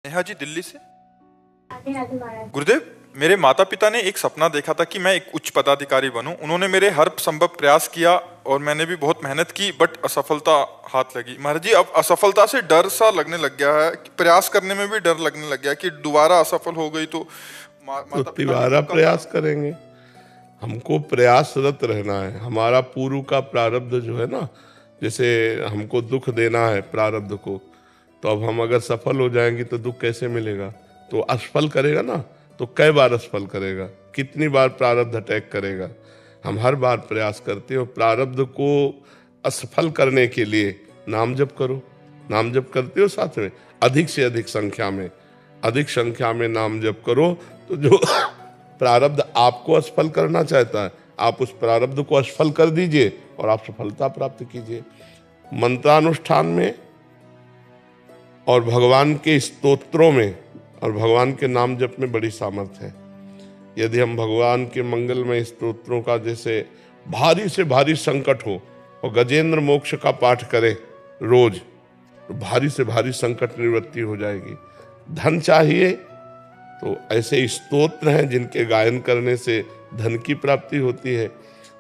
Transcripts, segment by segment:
नेहा जी दिल्ली से। राधे राधे महाराज। गुरुदेव, मेरे माता पिता ने एक सपना देखा था कि मैं एक उच्च पदाधिकारी बनूं। उन्होंने मेरे हर संभव प्रयास किया और मैंने भी बहुत मेहनत की, बट असफलता हाथ लगी। महाराज जी, अब असफलता से डर सा लगने लग गया है, प्रयास करने में भी डर लगने लग गया कि दोबारा असफल हो गई तो तो माता पिता तिबारा प्रयास करेंगे। हमको प्रयासरत रहना है। हमारा पूर्व का प्रारब्ध जो है ना, जैसे हमको दुख देना है प्रारब्ध को, तो अब हम अगर सफल हो जाएंगे तो दुख कैसे मिलेगा? तो असफल करेगा ना, तो कई बार असफल करेगा, कितनी बार प्रारब्ध अटैक करेगा। हम हर बार प्रयास करते हैं और प्रारब्ध को असफल करने के लिए नाम जप करो। नाम जप करते हो साथ में, अधिक से अधिक संख्या में नाम जप करो। तो जो प्रारब्ध आपको असफल करना चाहता है, आप उस प्रारब्ध को असफल कर दीजिए और आप सफलता प्राप्त कीजिए। मंत्रानुष्ठान में और भगवान के स्तोत्रों में और भगवान के नाम जप में बड़ी सामर्थ्य है। यदि हम भगवान के मंगलमय स्तोत्रों का, जैसे भारी से भारी संकट हो और गजेंद्र मोक्ष का पाठ करें रोज, तो भारी से भारी संकट निवृत्ति हो जाएगी। धन चाहिए तो ऐसे स्तोत्र हैं जिनके गायन करने से धन की प्राप्ति होती है।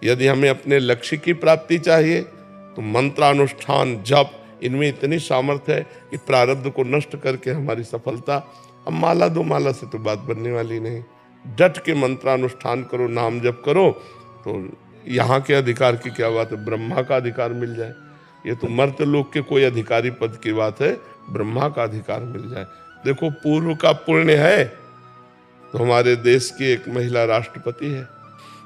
यदि हमें अपने लक्ष्य की प्राप्ति चाहिए तो मंत्रानुष्ठान, जप, इनमें इतनी सामर्थ्य है कि प्रारब्ध को नष्ट करके हमारी सफलता। अब माला दो माला से तो बात बनने वाली नहीं। डट के मंत्रानुष्ठान करो, नाम जप करो, तो यहाँ के अधिकार की क्या बात है, ब्रह्मा का अधिकार मिल जाए। ये तो मर्त्य लोक के कोई अधिकारी पद की बात है, ब्रह्मा का अधिकार मिल जाए। देखो, पूर्व का पुण्य है तो हमारे देश की एक महिला राष्ट्रपति है।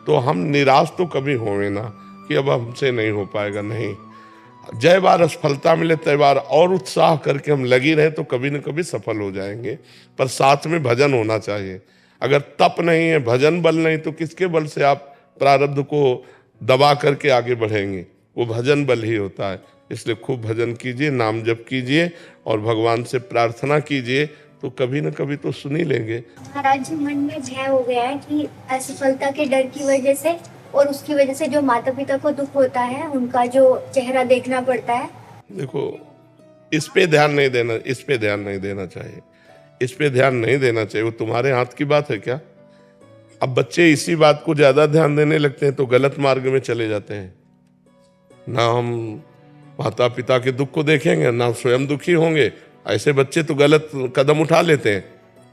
तो हम निराश तो कभी होंगे ना कि अब हमसे नहीं हो पाएगा, नहीं। जय बार असफलता मिले तय बार और उत्साह करके हम लगी रहे तो कभी न कभी सफल हो जाएंगे। पर साथ में भजन होना चाहिए। अगर तप नहीं है, भजन बल नहीं, तो किसके बल से आप प्रारब्ध को दबा करके आगे बढ़ेंगे? वो भजन बल ही होता है। इसलिए खूब भजन कीजिए, नाम जप कीजिए और भगवान से प्रार्थना कीजिए, तो कभी न कभी तो सुन ही लेंगे। महाराज जी, मन में भय हो गया है कि असफलता के डर की वजह से और उसकी वजह से जो माता पिता को दुख होता है, उनका जो चेहरा देखना पड़ता है। देखो, इस पे ध्यान नहीं देना चाहिए। इस पे ध्यान नहीं देना चाहिए। वो तुम्हारे हाथ की बात है क्या? अब बच्चे इसी बात को ज्यादा ध्यान देने लगते हैं तो गलत मार्ग में चले जाते हैं। ना हम माता पिता के दुख को देखेंगे, ना स्वयं दुखी होंगे। ऐसे बच्चे तो गलत कदम उठा लेते हैं।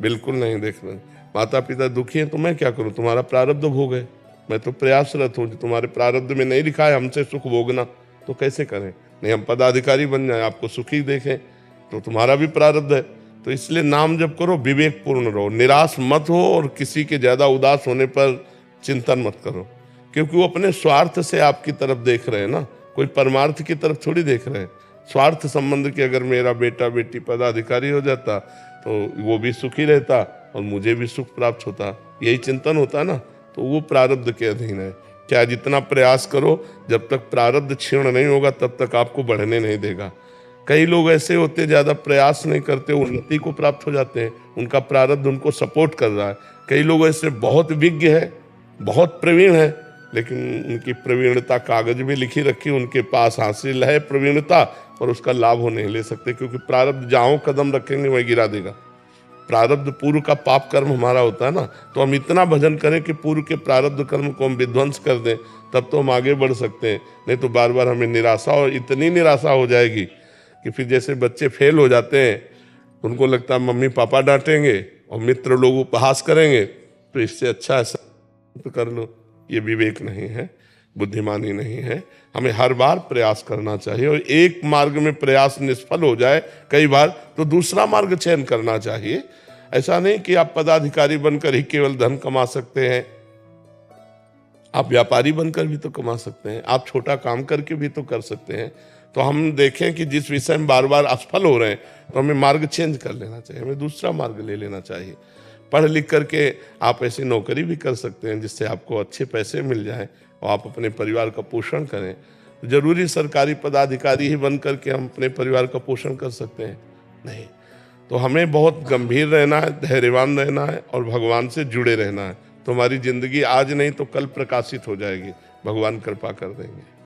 बिल्कुल नहीं देखना। माता पिता दुखी हैं तो मैं क्या करूं? तुम्हारा प्रारब्ध भोग है। मैं तो प्रयासरत हूं। तुम्हारे प्रारब्ध में नहीं लिखा है हमसे सुख भोगना, तो कैसे करें? नहीं, हम पदाधिकारी बन जाए, आपको सुखी देखें, तो तुम्हारा भी प्रारब्ध है। तो इसलिए नाम जप करो, विवेक पूर्ण रहो, निराश मत हो और किसी के ज्यादा उदास होने पर चिंतन मत करो, क्योंकि वो अपने स्वार्थ से आपकी तरफ देख रहे हैं ना, कोई परमार्थ की तरफ थोड़ी देख रहे हैं। स्वार्थ संबंध की अगर मेरा बेटा बेटी पदाधिकारी हो जाता तो वो भी सुखी रहता और मुझे भी सुख प्राप्त होता, यही चिंतन होता ना। तो वो प्रारब्ध के अधीन है। चाहे जितना प्रयास करो, जब तक प्रारब्ध क्षीण नहीं होगा तब तक आपको बढ़ने नहीं देगा। कई लोग ऐसे होते, ज्यादा प्रयास नहीं करते, उन्नति को प्राप्त हो जाते हैं, उनका प्रारब्ध उनको सपोर्ट कर रहा है। कई लोग ऐसे बहुत विज्ञ है, बहुत प्रवीण है, लेकिन उनकी प्रवीणता कागज में लिखी रखी, उनके पास हासिल है प्रवीणता, पर उसका लाभ वो नहीं ले सकते, क्योंकि प्रारब्ध जहाँ कदम रखेंगे वही गिरा देगा। प्रारब्ध पूर्व का पाप कर्म हमारा होता है ना, तो हम इतना भजन करें कि पूर्व के प्रारब्ध कर्म को हम विध्वंस कर दें, तब तो हम आगे बढ़ सकते हैं। नहीं तो बार बार हमें निराशा, और इतनी निराशा हो जाएगी कि फिर जैसे बच्चे फेल हो जाते हैं, उनको लगता है मम्मी पापा डांटेंगे और मित्र लोग उपहास करेंगे, तो इससे अच्छा ऐसा तो कर लो। ये विवेक नहीं है, बुद्धिमानी नहीं है। हमें हर बार प्रयास करना चाहिए और एक मार्ग में प्रयास निष्फल हो जाए कई बार तो दूसरा मार्ग चयन करना चाहिए। ऐसा नहीं कि आप पदाधिकारी बनकर ही केवल धन कमा सकते हैं। आप व्यापारी बनकर भी तो कमा सकते हैं, आप छोटा काम करके भी तो कर सकते हैं। तो हम देखें कि जिस विषय में बार बार असफल हो रहे हैं तो हमें मार्ग चेंज कर लेना चाहिए, हमें दूसरा मार्ग ले लेना चाहिए। पढ़ लिख करके आप ऐसी नौकरी भी कर सकते हैं जिससे आपको अच्छे पैसे मिल जाएं और आप अपने परिवार का पोषण करें। जरूरी सरकारी पदाधिकारी ही बन करके हम अपने परिवार का पोषण कर सकते हैं? नहीं। तो हमें बहुत गंभीर रहना है, धैर्यवान रहना है और भगवान से जुड़े रहना है। तो हमारी जिंदगी आज नहीं तो कल प्रकाशित हो जाएगी। भगवान कृपा कर देंगे।